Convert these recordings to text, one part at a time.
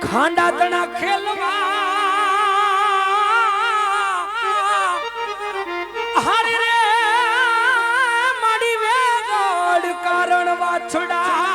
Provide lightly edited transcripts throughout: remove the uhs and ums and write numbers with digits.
ખાંડા તણા ખેલવા હારે રે માડી વેગડ કારણ વાછડા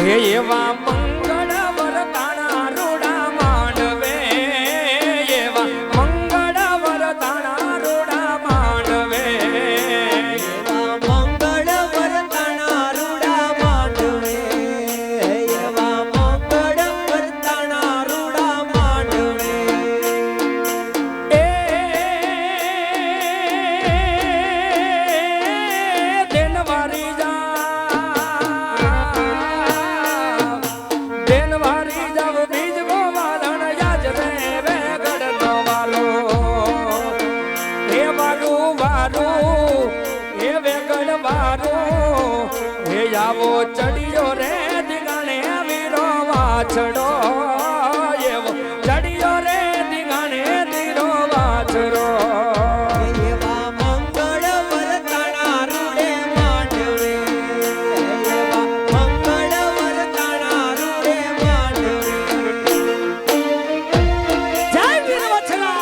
એવા મંગળ વરતાણા રૂડા માંડવે એવા મંગળ વરતાણા રૂડા માંડવે એવા મંગળ વરતાણા રૂડા માંડવે એવા મંગળ વરતાણા રૂડા માંડવે એ દેનવારી જા આવો ચડિયો રે દીગાણે વીરો વાછડો એવો ચડિયો રે દીગાણે દીરો વાછડો એવા મંગળ વરતાણા રૂડે માંડવે એવા મંગળ વરતાણા રૂડે માંડવે જય વીર વછલા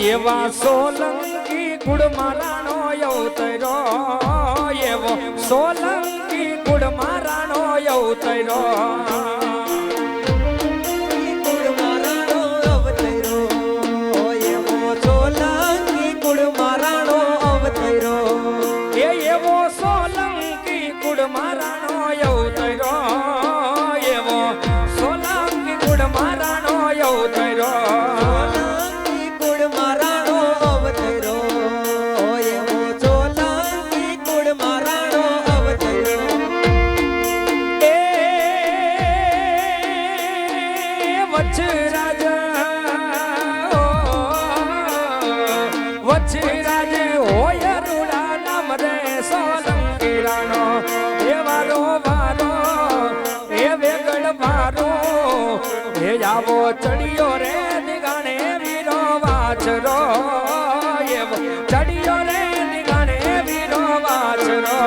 એવા સોલંકી ગુડ મારાનો યવતરો એવો સોલંકી ગુડ મારાનો યવતરો ગુડ મારાનો અવતરો એવો સોલંકી ગુડ મારાનો અવતરો એવો સોલંકી ગુડ મારાનો યવતરો એવો સોલંકી ગુડ મારાનો યવતરો વચરાજ હોય રૂડા નામ રે સોલંકી રાણો એ વારો વારો એ વેગડ ભારો એ આવો ચડિયો રે દીગાણે વીરો વાછરો એવો ચડિયો રે દીગાણે વીરો વાછરો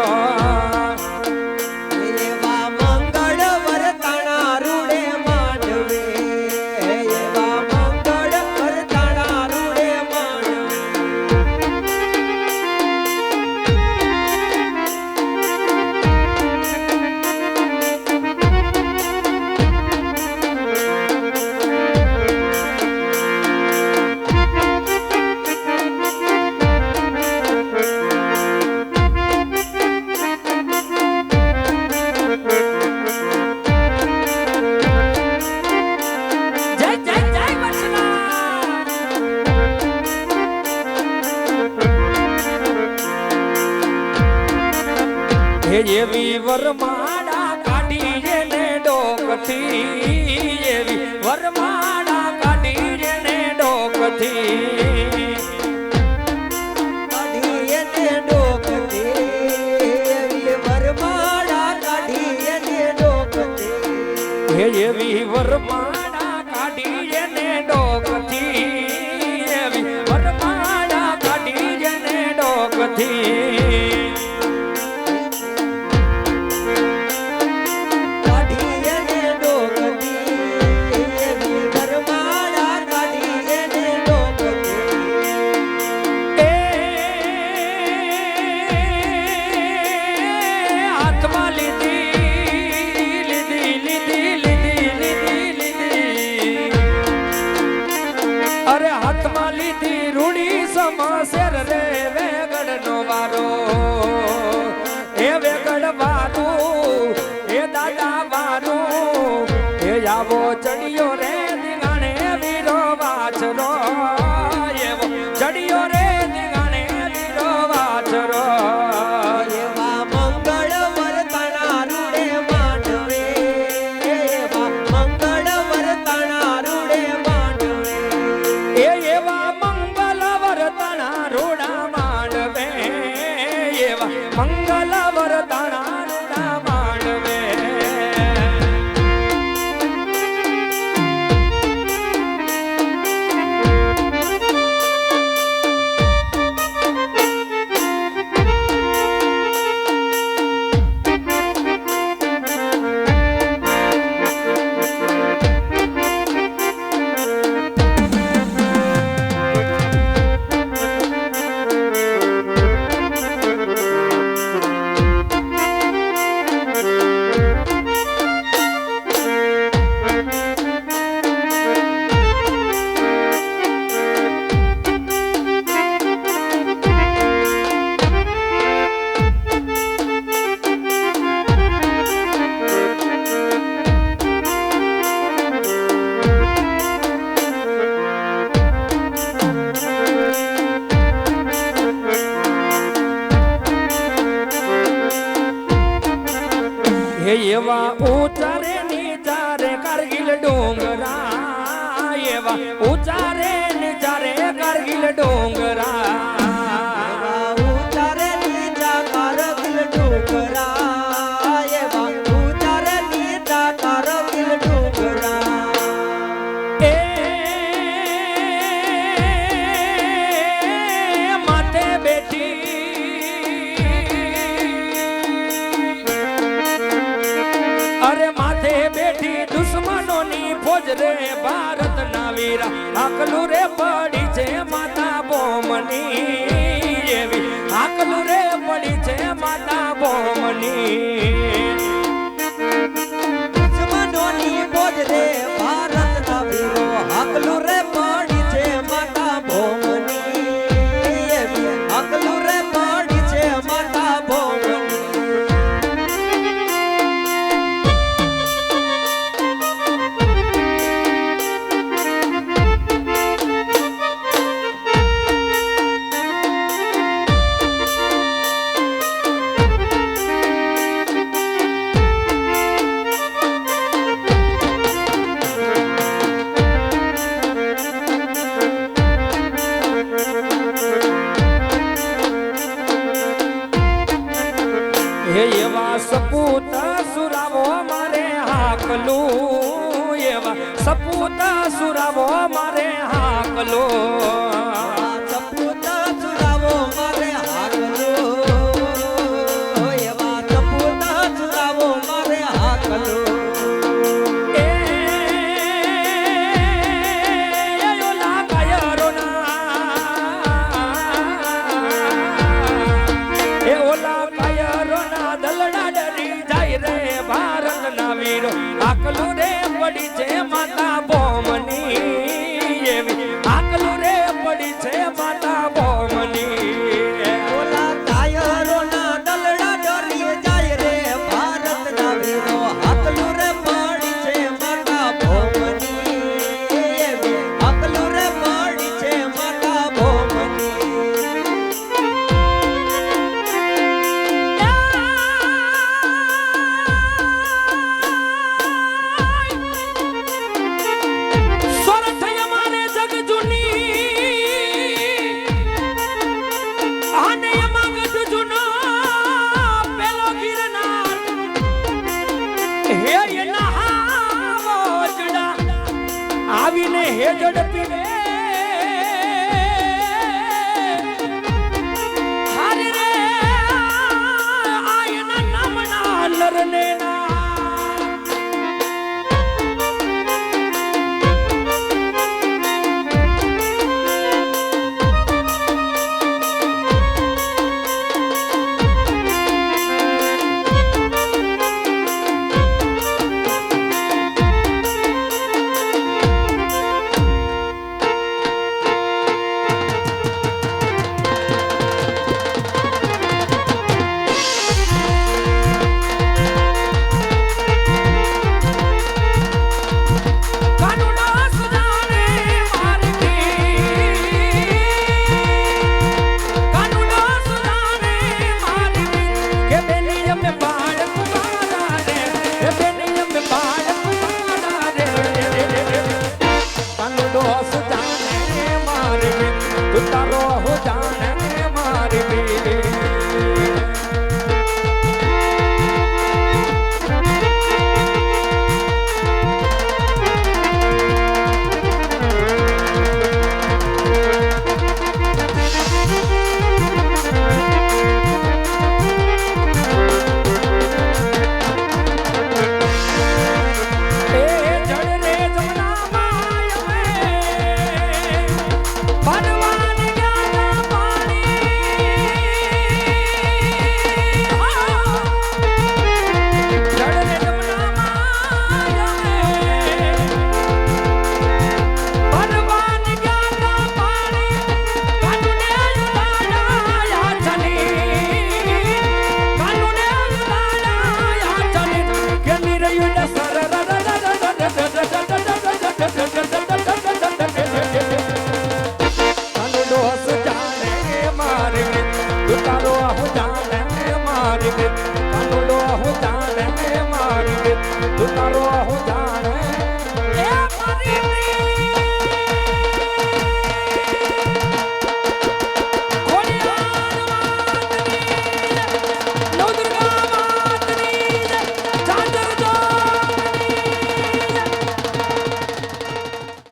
એવા મંગળ વરતાણા રૂડે માંડવે એવા મંગળ વરતાણા રૂડે માંડવે એવી વરમાડા કાઢી જેને ડોકથી એવી વરમાડા કાઢી જેને ડોકથી કાઢી એને ડોકથી એવી વરમાળા કાઢી એને ડોકથી એવી વરમાડા કાઢી જેને ડોકથી એવી વરમાડા કાઢી જેને ડોકથી આવો ચડિયો રે દિગાણે વીરો વાછરો એવો ચડિયો રે દિગાણે વીરો વાછરો એવા મંગળ વર્તના રૂડે માંડવે એવા મંગળ વર્તના રૂડે માંડવે એવા મંગલ વર્તના રૂડા માંડવે એવા મંગલ વર્તના રૂડા માંડવે એવા ઉચારે નીચારે કારગિલ ડોંગરા એવા ઉચારે નીચારે કારગિલ ડોંગરા એવા ઉતારે નીચા કારગિલ ડુંગરા એવા ઉતારે નીચા કારગિલ ડુંગરા એ માથે બેઠી અરે માથે બેઠી દુશ્મનોની ફોજ રે ભારત ના વીરા આકલું રે પડી છે માતા બોમની એવી આકલું રે પડી છે માતા બોમની દુશ્મનોની ફોજ રે ભારતના વીરો હાકલું રે પડી છે માતા ભોમની એવી હાકલું રે પડી છે માતા ભોમની હે એવા સપૂત સુરાવો મારે હાકલું એવા સપૂત સુરાવો મારે હાકલું સપૂતા ચુરાવો મારે હાકલો એવા સપૂતા ચુરાવો મારે હાકલો એ ઓલા કાયરોના એ ઓલા કાયરોના દલડા ડરી જાય રે ભારતના વીરો આકલું રે પડી છે માતા બોમની એવી આકલું રે પડી છે માતા બોમની ઓલા કાયરોના દલડા ડરી જાય રે ભારતના વીરો હાકલું રે પડી છે માતા ભોમની એવી હાકલું રે પડી છે માતા ભોમની સોરઠ અમારે જગ જૂની આને એમાં ગઢ જૂનો પેલો ગિરનાર હે એના હાવો જડા આવીને હે ઝડપી